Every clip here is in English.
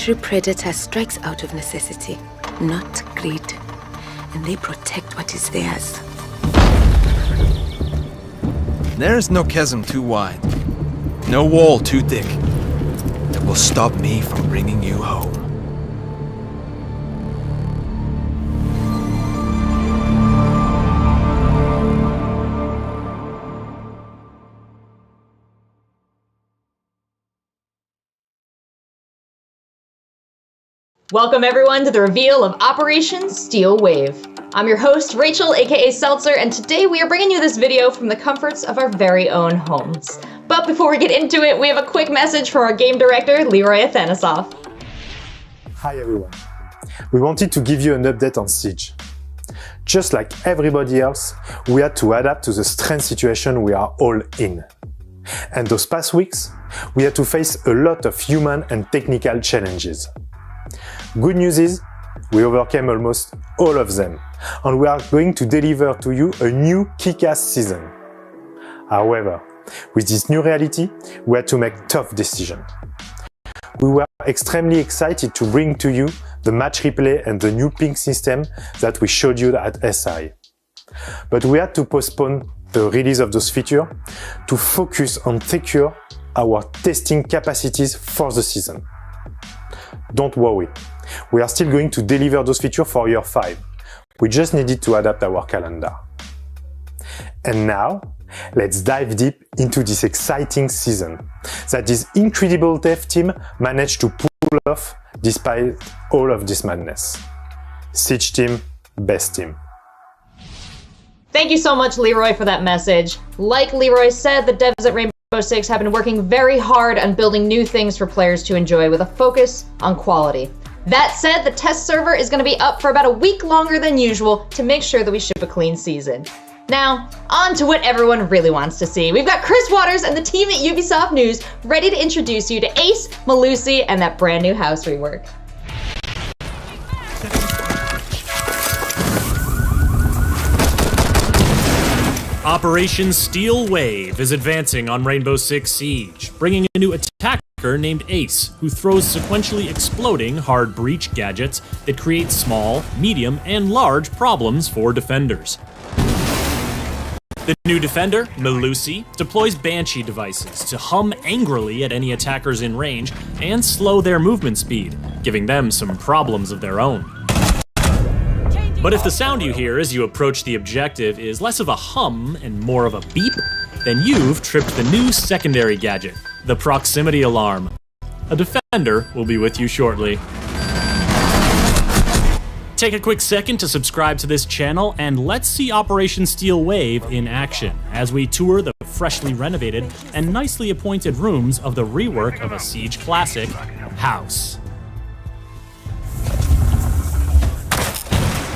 true predator strikes out of necessity, not greed. And they protect what is theirs. There is no chasm too wide, no wall too thick, that will stop me from bringing you home. Welcome everyone to the reveal of Operation Steel Wave. I'm your host, Rachel, aka Seltzer, and today we are bringing you this video from the comforts of our very own homes. But before we get into it, we have a quick message from our game director, Leroy Athanasoff. Hi everyone. We wanted to give you an update on Siege. Just like everybody else, we had to adapt to the strange situation we are all in. And those past weeks, we had to face a lot of human and technical challenges. Good news is, we overcame almost all of them, and we are going to deliver to you a new kick-ass season. However, with this new reality, we had to make tough decisions. We were extremely excited to bring to you the match replay and the new ping system that we showed you at SI. But we had to postpone the release of those features to focus on secure our testing capacities for the season. Don't worry, we are still going to deliver those features for year 5. We just needed to adapt our calendar. And now, let's dive deep into this exciting season that this incredible dev team managed to pull off despite all of this madness. Siege team, best team. Thank you so much, Leroy, for that message. Like Leroy said, the devs at Rainbow Six have been working very hard on building new things for players to enjoy with a focus on quality. That said, the test server is going to be up for about a week longer than usual to make sure that we ship a clean season. Now, on to what everyone really wants to see. We've got Chris Waters and the team at Ubisoft News ready to introduce you to Ace, Malusi, and that brand new house rework. Operation Steel Wave is advancing on Rainbow Six Siege, bringing a new attacker named Ace, who throws sequentially exploding hard breach gadgets that create small, medium, and large problems for defenders. The new defender, Melusi, deploys Banshee devices to hum angrily at any attackers in range and slow their movement speed, giving them some problems of their own. But if the sound you hear as you approach the objective is less of a hum and more of a beep, then you've tripped the new secondary gadget, the proximity alarm. A defender will be with you shortly. Take a quick second to subscribe to this channel and let's see Operation Steel Wave in action as we tour the freshly renovated and nicely appointed rooms of the rework of a Siege classic, House.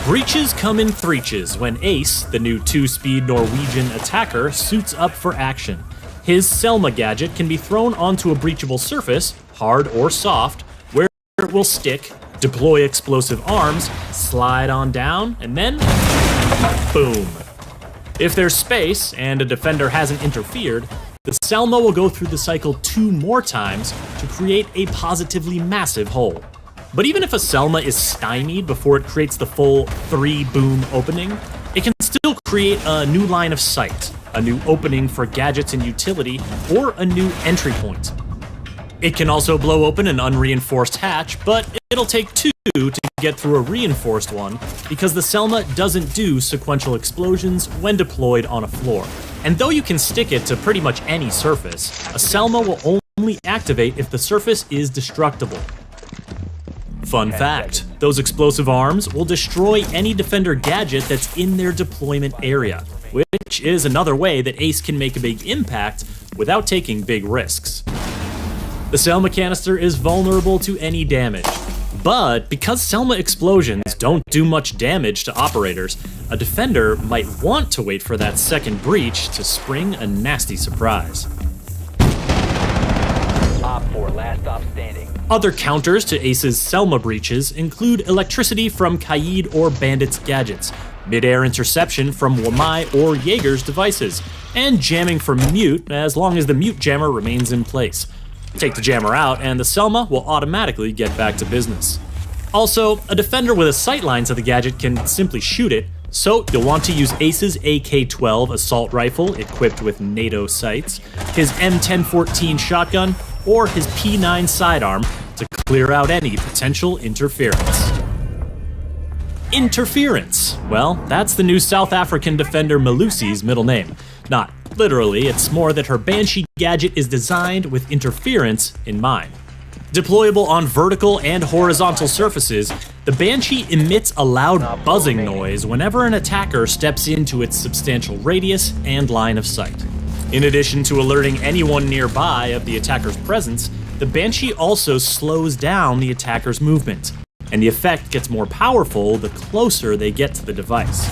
Breaches come in threeches when Ace, the new 2-speed Norwegian attacker, suits up for action. His Selma gadget can be thrown onto a breachable surface, hard or soft, where it will stick, deploy explosive arms, slide on down, and then boom. If there's space and a defender hasn't interfered, the Selma will go through the cycle 2 more times to create a positively massive hole. But even if a Selma is stymied before it creates the full 3-boom opening, it can still create a new line of sight, a new opening for gadgets and utility, or a new entry point. It can also blow open an unreinforced hatch, but it'll take 2 to get through a reinforced one because the Selma doesn't do sequential explosions when deployed on a floor. And though you can stick it to pretty much any surface, a Selma will only activate if the surface is destructible. Fun fact, those explosive arms will destroy any defender gadget that's in their deployment area, which is another way that Ace can make a big impact without taking big risks. The Selma canister is vulnerable to any damage, but because Selma explosions don't do much damage to operators, a defender might want to wait for that second breach to spring a nasty surprise. Op 4, last stop standing. Other counters to Ace's Selma breaches include electricity from Kaid or Bandit's gadgets, mid-air interception from Wamai or Jaeger's devices, and jamming from Mute as long as the Mute jammer remains in place. Take the jammer out, and the Selma will automatically get back to business. Also, a defender with a sightline to the gadget can simply shoot it, so you'll want to use Ace's AK-12 assault rifle equipped with NATO sights, his M1014 shotgun, or his P9 sidearm to clear out any potential interference. Interference. Well, that's the new South African defender Malusi's middle name. Not literally, it's more that her Banshee gadget is designed with interference in mind. Deployable on vertical and horizontal surfaces, the Banshee emits a loud buzzing noise whenever an attacker steps into its substantial radius and line of sight. In addition to alerting anyone nearby of the attacker's presence, the Banshee also slows down the attacker's movement, and the effect gets more powerful the closer they get to the device.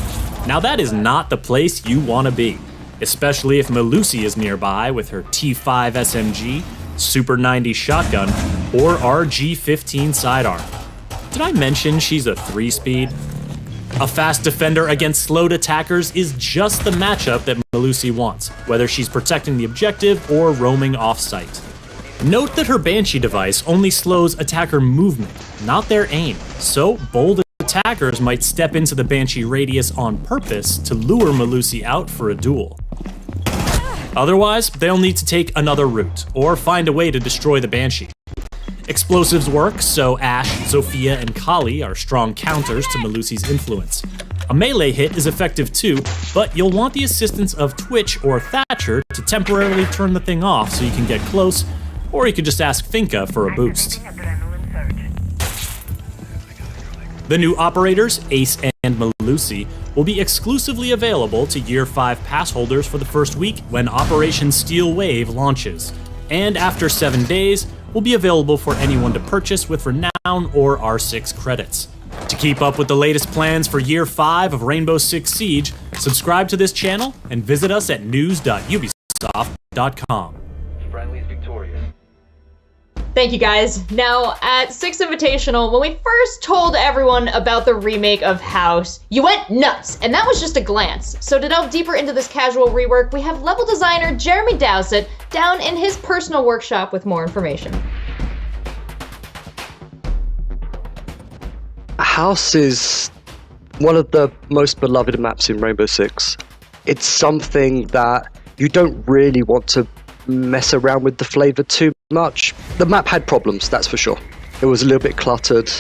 Now that is not the place you want to be, especially if Melusi is nearby with her T5 SMG, Super 90 shotgun, or RG-15 sidearm. Did I mention she's a 3-speed? A fast defender against slowed attackers is just the matchup that Melusi wants, whether she's protecting the objective or roaming off-site. Note that her Banshee device only slows attacker movement, not their aim, so bold attackers might step into the Banshee radius on purpose to lure Melusi out for a duel. Otherwise, they'll need to take another route, or find a way to destroy the Banshee. Explosives work, so Ash, Zofia, and Kali are strong counters to Melusi's influence. A melee hit is effective too, but you'll want the assistance of Twitch or Thatcher to temporarily turn the thing off so you can get close, or you could just ask Finka for a boost. The new operators, Ace and Melusi, will be exclusively available to Year 5 pass holders for the first week when Operation Steel Wave launches, and after 7 days, will be available for anyone to purchase with Renown or R6 credits. To keep up with the latest plans for Year 5 of Rainbow Six Siege, subscribe to this channel and visit us at news.ubisoft.com. Friendly's victorious. Thank you guys. Now, at 6 Invitational, when we first told everyone about the remake of House, you went nuts, and that was just a glance. So to delve deeper into this casual rework, we have level designer Jeremy Dowsett down in his personal workshop with more information. House is one of the most beloved maps in Rainbow Six. It's something that you don't really want to mess around with the flavor too much. The map had problems, that's for sure. It was a little bit cluttered.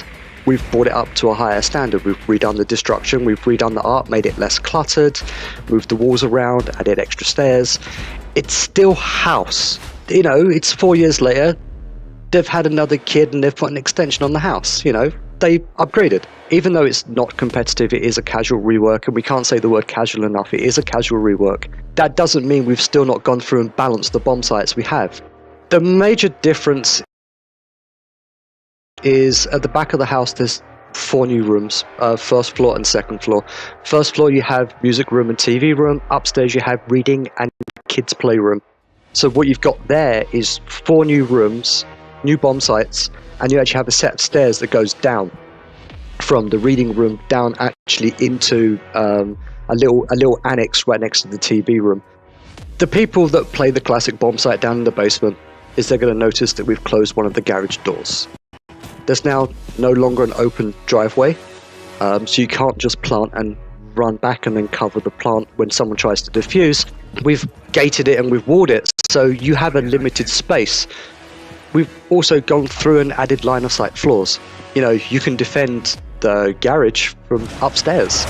We've brought it up to a higher standard. We've redone the destruction, we've redone the art, made it less cluttered, moved the walls around, added extra stairs. It's still House. You know, it's 4 years later, they've had another kid and they've put an extension on the house, you know. They upgraded. Even though it's not competitive, it is a casual rework, and we can't say the word casual enough. It is a casual rework. That doesn't mean we've still not gone through and balanced the bomb sites we have. The major difference is at the back of the house there's 4 new rooms, first floor and second floor. First floor you have music room and TV room. Upstairs you have reading and kids playroom. So what you've got there is 4 new rooms, new bomb sites, and you actually have a set of stairs that goes down from the reading room down actually into a little annex right next to the TV room. The people that play the classic bomb site down in the basement is they're going to notice that we've closed one of the garage doors. There's now no longer an open driveway, so you can't just plant and run back and then cover the plant when someone tries to defuse. We've gated it and we've walled it, so you have a limited space. We've also gone through and added line of sight floors. You know, you can defend the garage from upstairs.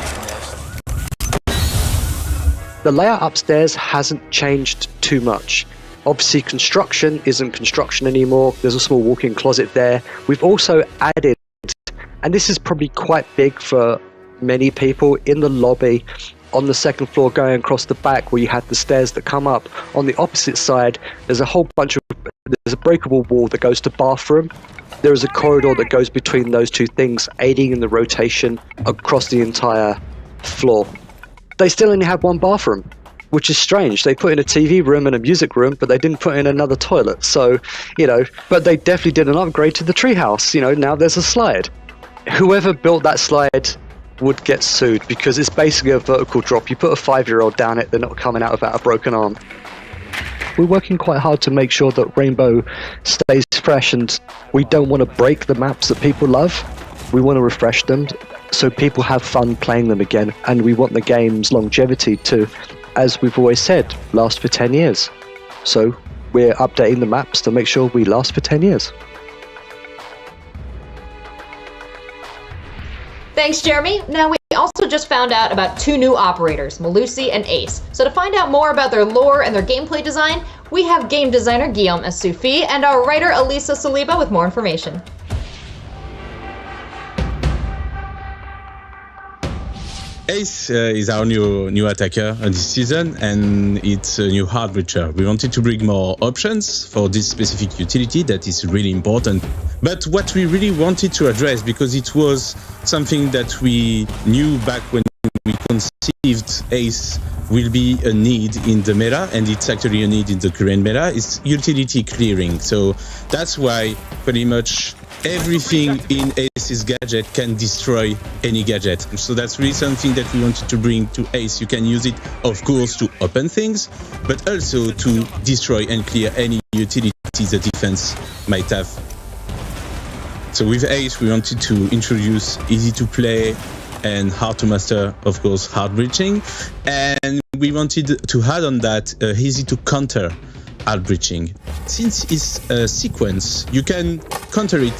The layout upstairs hasn't changed too much. Obviously, construction isn't construction anymore. There's a small walk-in closet there. We've also added, and this is probably quite big for many people, in the lobby, on the second floor going across the back where you have the stairs that come up. On the opposite side, there's a whole bunch of, there's a breakable wall that goes to bathroom. There is a corridor that goes between those two things, aiding in the rotation across the entire floor. They still only have 1 bathroom, which is strange. They put in a TV room and a music room, but they didn't put in another toilet. So, you know, but they definitely did an upgrade to the treehouse. You know, now there's a slide. Whoever built that slide would get sued because it's basically a vertical drop. You put a 5-year-old down it, they're not coming out without a broken arm. we're working quite hard to make sure that Rainbow stays fresh, and we don't want to break the maps that people love. We want to refresh them so people have fun playing them again, and we want the game's longevity to, as we've always said, last for 10 years. So we're updating the maps to make sure we last for 10 years. Thanks, Jeremy. Now, we also just found out about two new operators, Malusi and Ace. So to find out more about their lore and their gameplay design, we have game designer Guillaume Assoufi and our writer Elisa Saliba with more information. Ace is our new attacker this season, and it's a new hard breacher. We wanted to bring more options for this specific utility that is really important. But what we really wanted to address, because it was something that we knew back when we conceived Ace will be a need in the meta, and it's actually a need in the current meta, is utility clearing. So that's why pretty much everything in Ace's gadget can destroy any gadget. So that's really something that we wanted to bring to Ace. You can use it, of course, to open things, but also to destroy and clear any utility the defense might have. So with Ace, we wanted to introduce easy to play and hard to master, of course, hard breaching. And we wanted to add on that easy to counter hard breaching. Since it's a sequence, you can counter it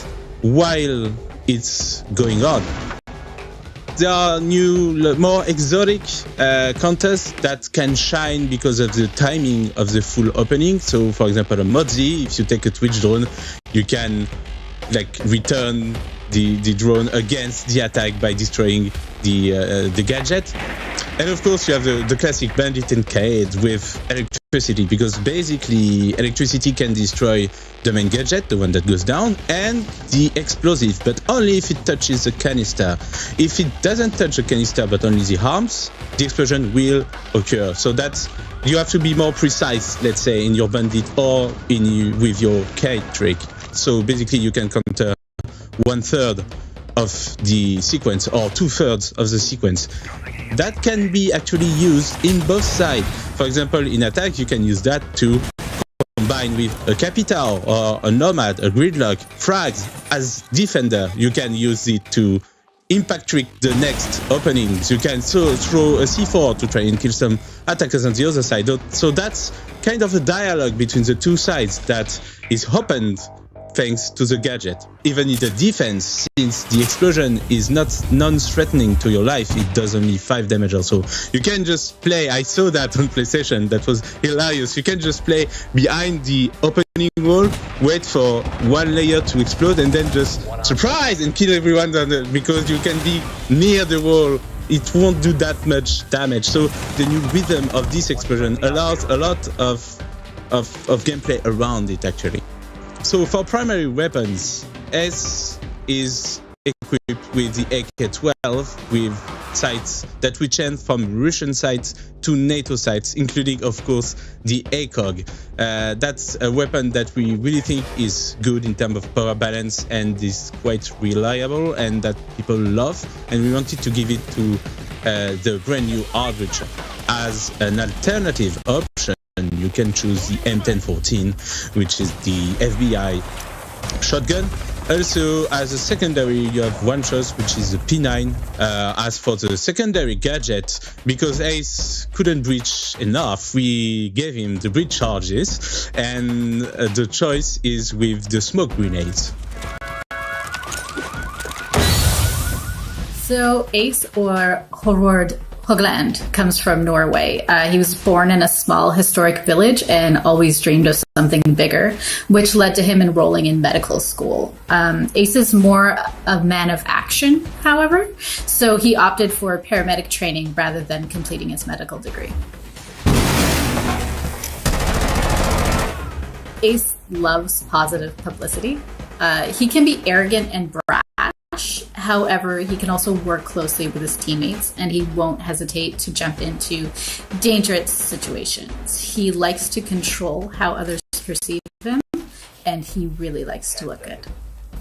while it's going on. There are new, more exotic counters that can shine because of the timing of the full opening. So, for example, a Mozzie, if you take a Twitch drone, you can return the drone against the attack by destroying the gadget. And of course, you have the classic Bandit and Cade with electricity, because basically electricity can destroy the main gadget, the one that goes down, and the explosive, but only if it touches the canister. If it doesn't touch the canister, but only the arms, the explosion will occur. So that's, you have to be more precise, let's say, in your Bandit or with your Cade trick. So basically, you can counter 1/3 of the sequence or 2/3 of the sequence. That can be actually used in both sides. For example, in attack, you can use that to combine with a Capital or a Nomad, a Gridlock, frags. As defender, you can use it to impact trick the next openings. You can throw a C4 to try and kill some attackers on the other side. So that's kind of a dialogue between the two sides that is opened thanks to the gadget. Even in the defense, since the explosion is not non-threatening to your life, it does only 5 damage or so. You can just play, I saw that on PlayStation, that was hilarious. You can just play behind the opening wall, wait for one layer to explode, and then just surprise and kill everyone because you can be near the wall. It won't do that much damage. So the new rhythm of this explosion allows a lot of gameplay around it, actually. So for primary weapons, Ace is equipped with the AK-12 with sights that we change from Russian sights to NATO sights, including, of course, the ACOG. That's a weapon that we really think is good in terms of power balance and is quite reliable and that people love. And we wanted to give it to the brand new Archer as an alternative option. You can choose the M1014, which is the FBI shotgun. Also, as a secondary, you have one shot, which is the P9. As for the secondary gadget, because Ace couldn't breach enough, we gave him the breach charges, and the choice is with the smoke grenades. So Ace, or Horord Hogland, comes from Norway. He was born in a small historic village and always dreamed of something bigger, which led to him enrolling in medical school. Ace is more a man of action, however, so he opted for paramedic training rather than completing his medical degree. Ace loves positive publicity. He can be arrogant and brash. However, he can also work closely with his teammates, and he won't hesitate to jump into dangerous situations. He likes to control how others perceive him, and he really likes to look good.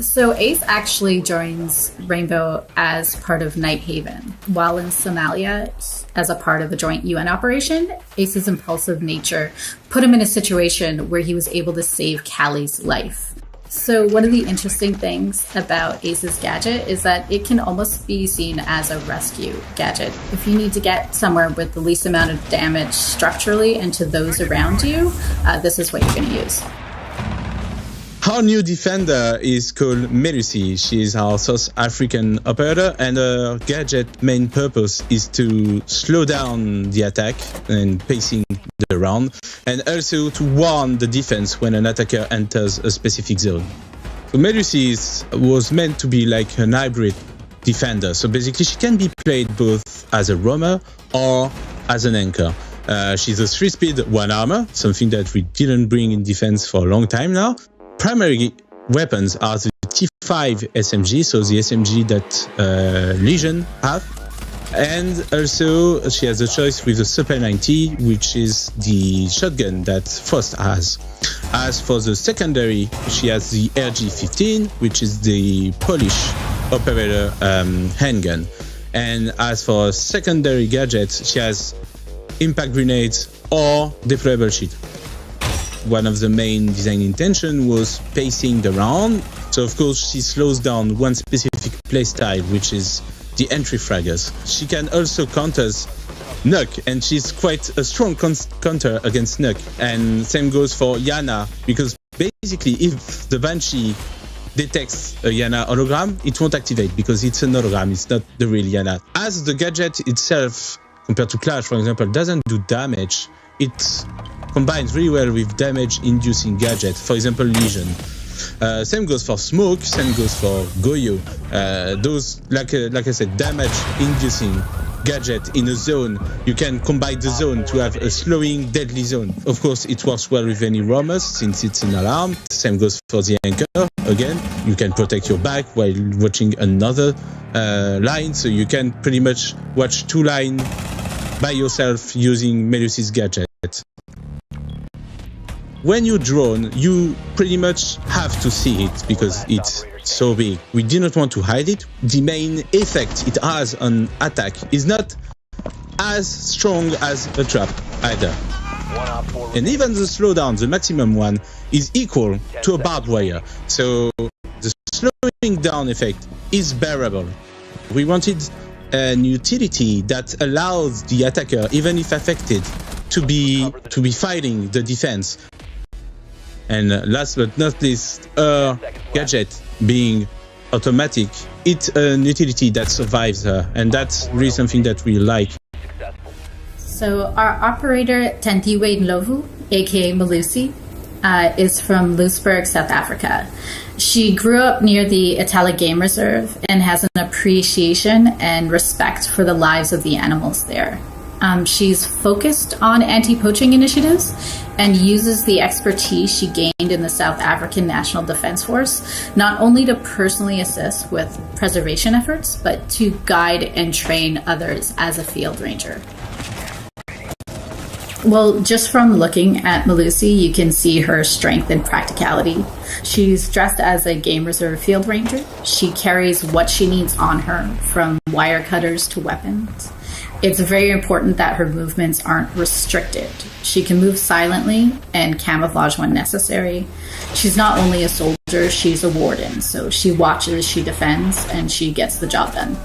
So Ace actually joins Rainbow as part of Night Haven. While in Somalia, as a part of a joint UN operation, Ace's impulsive nature put him in a situation where he was able to save Callie's life. So one of the interesting things about Ace's gadget is that it can almost be seen as a rescue gadget. If you need to get somewhere with the least amount of damage structurally and to those around you, this is what you're going to use. Our new defender is called Melusi. She is our South African operator, and her gadget main purpose is to slow down the attack and pacing the round, and also to warn the defense when an attacker enters a specific zone. So Melusi was meant to be like an hybrid defender. So basically she can be played both as a roamer or as an anchor. She's a 3-speed, 1 armor, something that we didn't bring in defense for a long time now. Primary weapons are the T5 SMG, so the SMG that Legion have. And also she has a choice with the Supply 90, which is the shotgun that Frost has. As for the secondary, she has the RG-15, which is the Polish operator handgun. And as for secondary gadgets, she has impact grenades or deployable shield. One of the main design intention was pacing the round. So of course she slows down one specific playstyle, which is the entry fraggers. She can also counter Nuke, and she's quite a strong counter against Nuke. And same goes for Yana, because basically if the Banshee detects a Yana hologram, it won't activate because it's an hologram, it's not the real Yana. As the gadget itself, compared to Clash for example, doesn't do damage, it combines really well with damage-inducing gadget, for example, Legion. Same goes for Smoke, same goes for Goyo. Those, like I said, damage-inducing gadget in a zone. You can combine the zone to have a slowing, deadly zone. Of course, it works well with any roamers since it's an alarm. Same goes for the anchor. Again, you can protect your back while watching another line, so you can pretty much watch 2 lines by yourself using Melusi's gadget. When you drone, you pretty much have to see it because it's so big. We do not want to hide it. The main effect it has on attack is not as strong as a trap either. And even the slowdown, the maximum one, is equal to a barbed wire. So the slowing down effect is bearable. We wanted an utility that allows the attacker, even if affected, to be fighting the defense. And last but not least, her gadget being automatic, it's an utility that survives her, and that's really something that we like. So our operator Tentiwe Ndlovu, aka Malusi, is from Louisburg, South Africa. She grew up near the Italic Game Reserve and has an appreciation and respect for the lives of the animals there. She's focused on anti-poaching initiatives and uses the expertise she gained in the South African National Defense Force, not only to personally assist with preservation efforts, but to guide and train others as a field ranger. Well, just from looking at Melusi, you can see her strength and practicality. She's dressed as a Game Reserve field ranger. She carries what she needs on her, from wire cutters to weapons. It's very important that her movements aren't restricted. She can move silently and camouflage when necessary. She's not only a soldier, she's a warden, so she watches, she defends, and she gets the job done.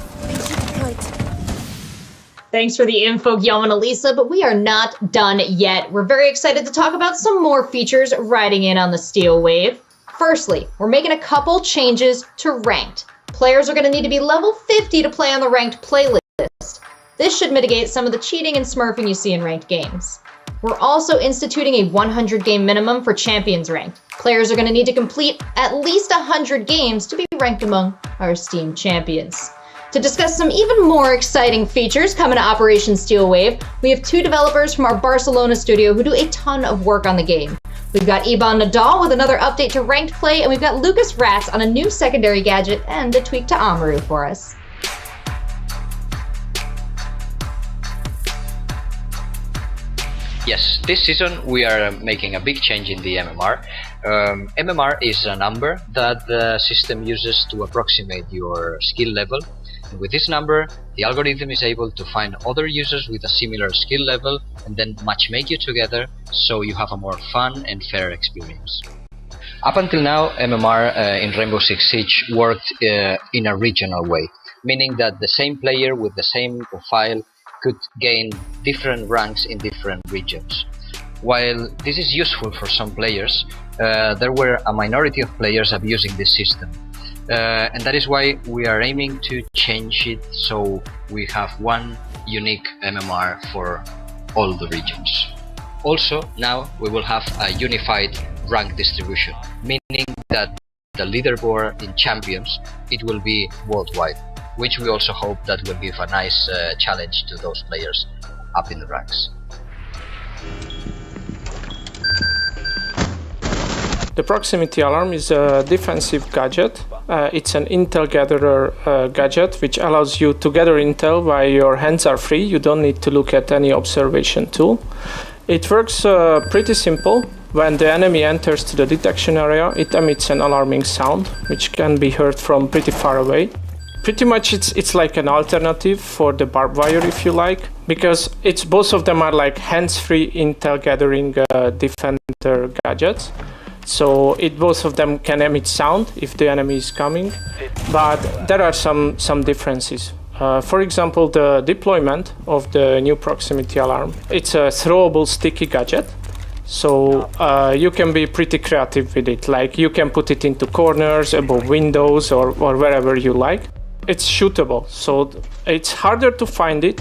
Thanks for the info, Guillaume and Elisa, but we are not done yet. We're very excited to talk about some more features riding in on the Steel Wave. Firstly, we're making a couple changes to Ranked. Players are going to need to be level 50 to play on the Ranked playlist. This should mitigate some of the cheating and smurfing you see in ranked games. We're also instituting a 100 game minimum for Champions Ranked. Players are going to need to complete at least 100 games to be ranked among our esteemed champions. To discuss some even more exciting features coming to Operation Steel Wave, we have 2 developers from our Barcelona studio who do a ton of work on the game. We've got Iban Nadal with another update to ranked play, and we've got Lucas Ratz on a new secondary gadget and a tweak to Amaru for us. Yes, this season we are making a big change in the MMR. MMR is a number that the system uses to approximate your skill level. And with this number, the algorithm is able to find other users with a similar skill level and then matchmake you together so you have a more fun and fair experience. Up until now, MMR in Rainbow Six Siege worked in a regional way, meaning that the same player with the same profile could gain different ranks in different regions. While this is useful for some players, there were a minority of players abusing this system. And that is why we are aiming to change it so we have one unique MMR for all the regions. Also, now we will have a unified rank distribution, meaning that the leaderboard in champions, it will be worldwide, which we also hope that will give a nice challenge to those players up in the ranks. The proximity alarm is a defensive gadget. It's an intel gatherer gadget which allows you to gather intel while your hands are free. You don't need to look at any observation tool. It works pretty simple. When the enemy enters to the detection area, it emits an alarming sound which can be heard from pretty far away. Pretty much it's like an alternative for the barbed wire, if you like, because both of them are like hands-free intel gathering defender gadgets. So both of them can emit sound if the enemy is coming, but there are some differences. For example, the deployment of the new proximity alarm. It's a throwable sticky gadget, so you can be pretty creative with it. Like you can put it into corners, above windows, or wherever you like. It's shootable, so it's harder to find it,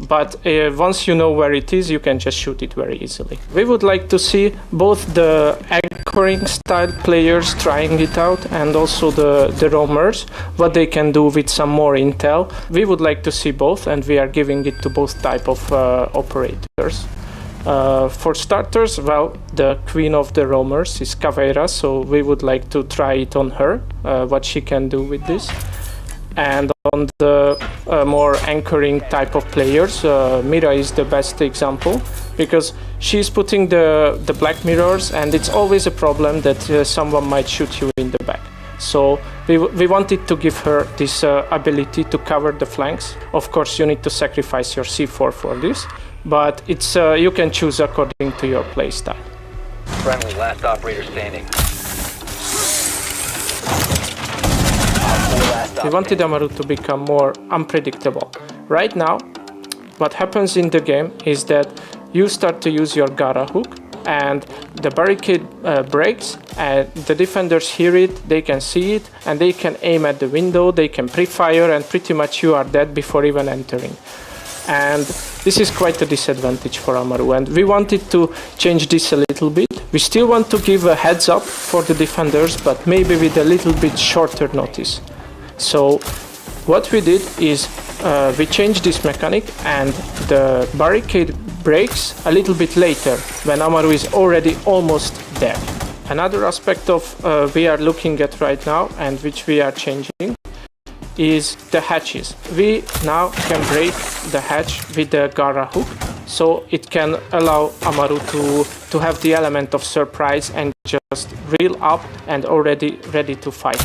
but once you know where it is, you can just shoot it very easily. We would like to see both the anchoring style players trying it out and also the roamers, what they can do with some more intel. We would like to see both, and we are giving it to both type of operators. For starters, well, the queen of the roamers is Caveira, so we would like to try it on her, what she can do with this. And on the more anchoring type of players, Mira is the best example, because she's putting the black mirrors, and it's always a problem that someone might shoot you in the back. So we wanted to give her this ability to cover the flanks. Of course, you need to sacrifice your C4 for this, but it's you can choose according to your playstyle. Friendly, last operator standing. We wanted Amaru to become more unpredictable. Right now, what happens in the game is that you start to use your Gara hook, and the barricade breaks, and the defenders hear it, they can see it, and they can aim at the window, they can pre-fire, and pretty much you are dead before even entering. And this is quite a disadvantage for Amaru, and we wanted to change this a little bit. We still want to give a heads up for the defenders, but maybe with a little bit shorter notice. So what we did is we changed this mechanic, and the barricade breaks a little bit later when Amaru is already almost there. Another aspect of we are looking at right now, and which we are changing, is the hatches. We now can break the hatch with the Gara hook, so it can allow Amaru to have the element of surprise and just reel up and already ready to fight.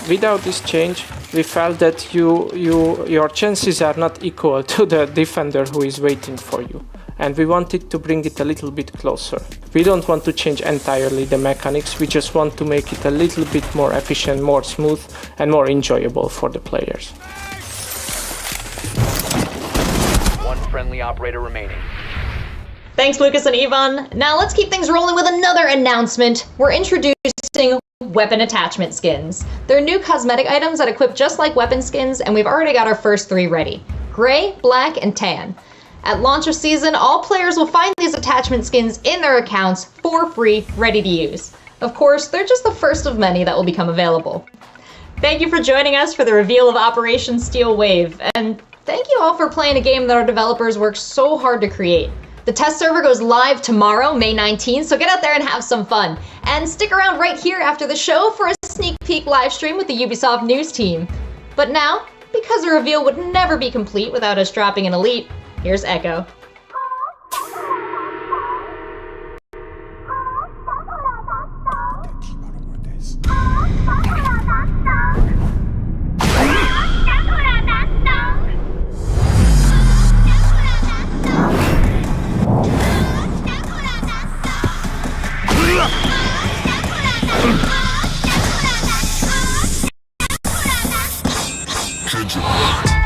Without this change, we felt that your chances are not equal to the defender who is waiting for you, and we wanted to bring it a little bit closer. We don't want to change entirely the mechanics, we just want to make it a little bit more efficient, more smooth, and more enjoyable for the players. One friendly operator remaining. Thanks, Lucas and Ivan. Now let's keep things rolling with another announcement. We're introducing weapon attachment skins. They're new cosmetic items that equip just like weapon skins, and we've already got our first 3 ready: gray, black, and tan. At launch of season, all players will find these attachment skins in their accounts for free, ready to use. Of course, they're just the first of many that will become available. Thank you for joining us for the reveal of Operation Steel Wave, and thank you all for playing a game that our developers worked so hard to create. The test server goes live tomorrow, May 19th, so get out there and have some fun. And stick around right here after the show for a sneak peek live stream with the Ubisoft News team. But now, because the reveal would never be complete without us dropping an elite, here's Echo. danger.